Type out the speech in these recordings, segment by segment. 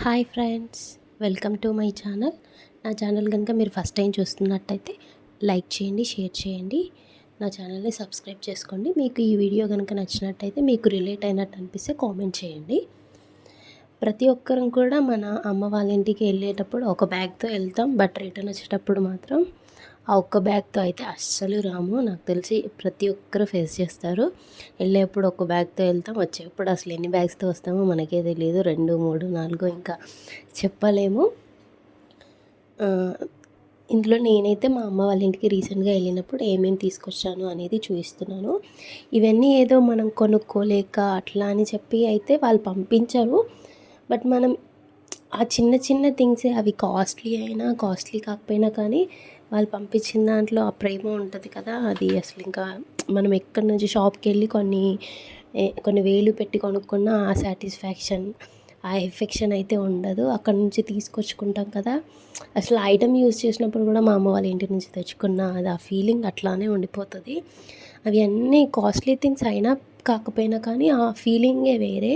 Hi friends, welcome to my channel. నా channel కనుక మీరు ఫస్ట్ టైం చూస్తున్నట్టయితే లైక్ చేయండి, షేర్ చేయండి, నా ఛానల్ని సబ్స్క్రైబ్ చేసుకోండి. మీకు ఈ వీడియో కనుక నచ్చినట్టయితే, మీకు రిలేట్ అయినట్టు అనిపిస్తే కామెంట్ చేయండి. ప్రతి ఒక్కరం కూడా మన అమ్మ వాళ్ళ ఇంటికి వెళ్ళేటప్పుడు ఒక బ్యాగ్తో వెళ్తాం, బట్ రిటర్న్ వచ్చేటప్పుడు మాత్రం ఆ ఒక్క బ్యాగ్తో అయితే అస్సలు రాము. నాకు తెలిసి ప్రతి ఒక్కరు ఫేస్ చేస్తారు. వెళ్ళేప్పుడు ఒక బ్యాగ్తో వెళ్తాం, వచ్చేప్పుడు అసలు ఎన్ని బ్యాగ్స్తో వస్తామో మనకే తెలియదు. 2, 3, 4 ఇంకా చెప్పలేము. ఇందులో నేనైతే మా అమ్మ వాళ్ళ ఇంటికి రీసెంట్గా వెళ్ళినప్పుడు ఏమేమి తీసుకొచ్చాను అనేది చూపిస్తున్నాను. ఇవన్నీ ఏదో మనం కొనుక్కోలేక అట్లా అని చెప్పి అయితే వాళ్ళు పంపించరు. బట్ మనం ఆ చిన్న చిన్న థింగ్సే, అవి కాస్ట్లీ అయినా కాస్ట్లీ కాకపోయినా కానీ వాళ్ళు పంపించిన దాంట్లో ఆ ప్రేమ ఉంటుంది కదా, అది అసలు ఇంకా మనం ఎక్కడి నుంచి షాప్కి వెళ్ళి కొన్ని వేలు పెట్టి కొనుక్కున్న ఆ సాటిస్ఫాక్షన్, ఆ ఎఫెక్షన్ అయితే ఉండదు. అక్కడ నుంచి తీసుకొచ్చుకుంటాం కదా, అసలు ఐటమ్ యూజ్ చేసినప్పుడు కూడా మా అమ్మ వాళ్ళ ఇంటి నుంచి తెచ్చుకున్న అది ఆ ఫీలింగ్ అట్లానే ఉండిపోతుంది. అవి అన్నీ కాస్ట్లీ థింగ్స్ అయినా కాకపోయినా కానీ ఆ ఫీలింగే వేరే.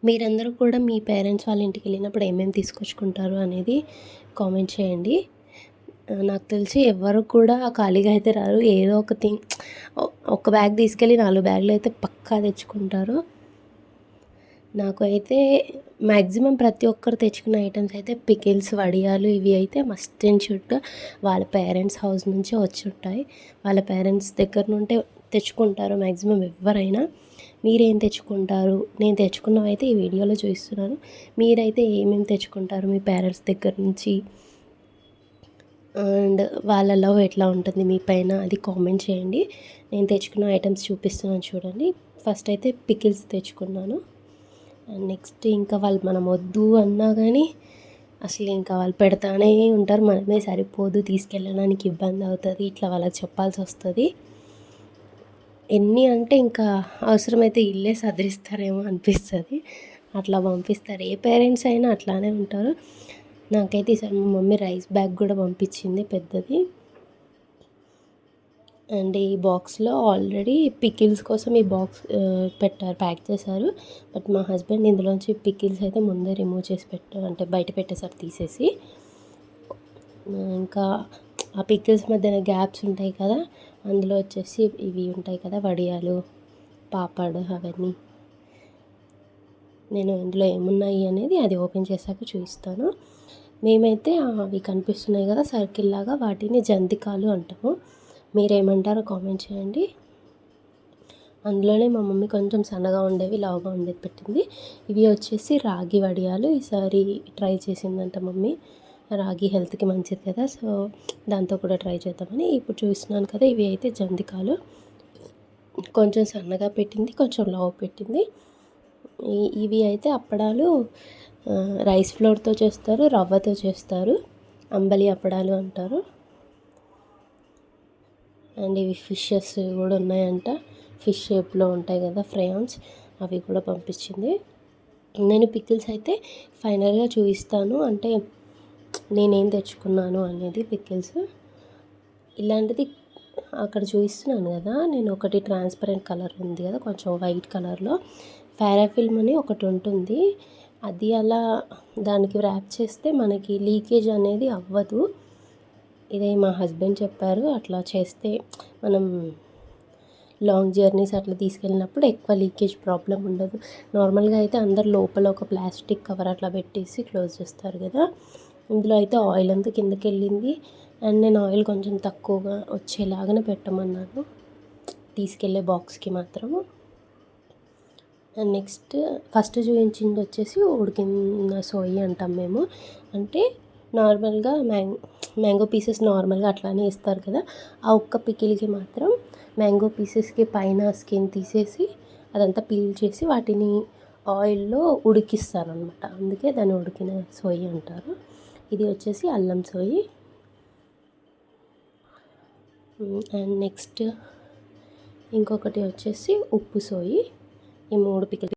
మీరందరూ కూడా మీ పేరెంట్స్ వాళ్ళ ఇంటికి వెళ్ళినప్పుడు ఏమేమి తీసుకొచ్చుకుంటారు అనేది కామెంట్ చేయండి. నాకు తెలిసి ఎవ్వరు కూడా ఖాళీగా అయితే రారు. ఏదో ఒక ఒక బ్యాగ్ తీసుకెళ్ళి 4 బ్యాగులు అయితే పక్కా తెచ్చుకుంటారు. నాకు అయితే మ్యాక్సిమం ప్రతి ఒక్కరు తెచ్చుకున్న ఐటమ్స్ అయితే పికిల్స్, వడియాలు, ఇవి అయితే మస్ట్ అండ్ షుడ్ వాళ్ళ పేరెంట్స్ హౌస్ నుంచి వచ్చి ఉంటాయి. వాళ్ళ పేరెంట్స్ దగ్గర నుండే తెచ్చుకుంటారు మ్యాక్సిమం ఎవరైనా. మీరేం తెచ్చుకుంటారు? నేను తెచ్చుకున్నవి అయితే ఈ వీడియోలో చూపిస్తున్నాను. మీరైతే ఏమేమి తెచ్చుకుంటారు మీ పేరెంట్స్ దగ్గర నుంచి? అండ్ వాళ్ళ లవ్ ఎట్లా ఉంటుంది మీ పైన, అది కామెంట్ చేయండి. నేను తెచ్చుకున్న ఐటమ్స్ చూపిస్తున్నాను చూడండి. ఫస్ట్ అయితే పికిల్స్ తెచ్చుకున్నాను. అండ్ నెక్స్ట్ ఇంకా వాళ్ళు మనం వద్దు అన్నా కానీ అసలు ఇంకా వాళ్ళు పెడతానే ఉంటారు. మనమే సరిపోదు, తీసుకెళ్ళడానికి ఇబ్బంది అవుతుంది, ఇట్లా వాళ్ళకి చెప్పాల్సి వస్తుంది. ఎన్ని అంటే ఇంకా అవసరమైతే ఇల్లే సదిరిస్తారేమో అనిపిస్తుంది. అట్లా పంపిస్తారు. ఏ పేరెంట్స్ అయినా అట్లానే ఉంటారు. నాకైతే ఈసారి మా మమ్మీ రైస్ బ్యాగ్ కూడా పంపించింది, పెద్దది. అండ్ ఈ బాక్స్లో ఆల్రెడీ పికిల్స్ కోసం ఈ బాక్స్ ప్యాక్ చేశారు. బట్ మా హస్బెండ్ ఇందులోంచి పికిల్స్ అయితే ముందే రిమూవ్ చేసి అంటే బయట పెట్టేసారు తీసేసి. ఇంకా ఆ పికిల్స్ మధ్యన గ్యాప్స్ ఉంటాయి కదా, అందులో వచ్చేసి ఇవి ఉంటాయి కదా, వడియాలు, పాపడ్, అవన్నీ. నేను ఇందులో ఏమున్నాయి అనేది అది ఓపెన్ చేశాక చూపిస్తాను. మేమైతే అవి కనిపిస్తున్నాయి కదా సర్కిల్ లాగా, వాటిని జంతికాలు అంటాము. మీరేమంటారో కామెంట్ చేయండి. అందులోనే మా మమ్మీ కొంచెం సన్నగా ఉండేవి, లావుగా ఉండేది పెట్టింది. ఇవి వచ్చేసి రాగి వడియాలు. ఈసారి ట్రై చేసిందంట మమ్మీ. రాగి హెల్త్కి మంచిది కదా, సో దాంతో కూడా ట్రై చేద్దామని ఇప్పుడు చూస్తున్నాను కదా. ఇవి అయితే జంతికాలు. కొంచెం సన్నగా పెట్టింది, కొంచెం లావు పెట్టింది. ఇవి అయితే అప్పడాలు రైస్ ఫ్లోర్తో చేస్తారు, రవ్వతో చేస్తారు. అంబలి అప్పడాలు అంటారు. అండ్ ఇవి ఫిషెస్ కూడా ఉన్నాయంట, ఫిష్ షేప్లో ఉంటాయి కదా ఫ్రయాన్స్, అవి కూడా పంపించింది. నేను పికిల్స్ అయితే ఫైనల్గా చూపిస్తాను, అంటే నేనేం తెచ్చుకున్నాను అనేది. పికిల్స్ ఇలాంటిది అక్కడ చూపిస్తున్నాను కదా, నేను ఒకటి ట్రాన్స్పరెంట్ కలర్ ఉంది కదా, కొంచెం వైట్ కలర్లో పారాఫిల్మ్ అని ఒకటి ఉంటుంది. అది అలా దానికి ర్యాప్ చేస్తే మనకి లీకేజ్ అనేది అవ్వదు. ఇదే మా హస్బెండ్ చెప్పారు, అట్లా చేస్తే మనం లాంగ్ జర్నీస్ అట్లా తీసుకెళ్ళినప్పుడు ఎక్కువ లీకేజ్ ప్రాబ్లం ఉండదు. నార్మల్గా అయితే అందరు లోపల ఒక ప్లాస్టిక్ కవర్ అట్లా పెట్టేసి క్లోజ్ చేస్తారు కదా. ఇందులో అయితే ఆయిల్ అంతా కిందకి వెళ్ళింది. అండ్ నేను ఆయిల్ కొంచెం తక్కువగా వచ్చేలాగానే పెట్టమన్నాను తీసుకెళ్ళే బాక్స్కి మాత్రము. అండ్ నెక్స్ట్ ఫస్ట్ చూపించింది వచ్చేసి ఉడికిన సోయి అంటాం మేము. అంటే నార్మల్గా మ్యాంగో పీసెస్ నార్మల్గా అట్లానే ఇస్తారు కదా, ఆ ఒక్క పికిల్కి మాత్రం మ్యాంగో పీసెస్కి పైన స్కిన్ తీసేసి అదంతా పీల్ చేసి వాటిని ఆయిల్లో ఉడికిస్తారు అనమాట. అందుకే దాన్ని ఉడికిన సోయి అంటారు. ఇది వచ్చేసి అల్లం సోయి. అండ్ నెక్స్ట్ ఇంకొకటి వచ్చేసి ఉప్పు సోయి. ఈ 3 పికిల్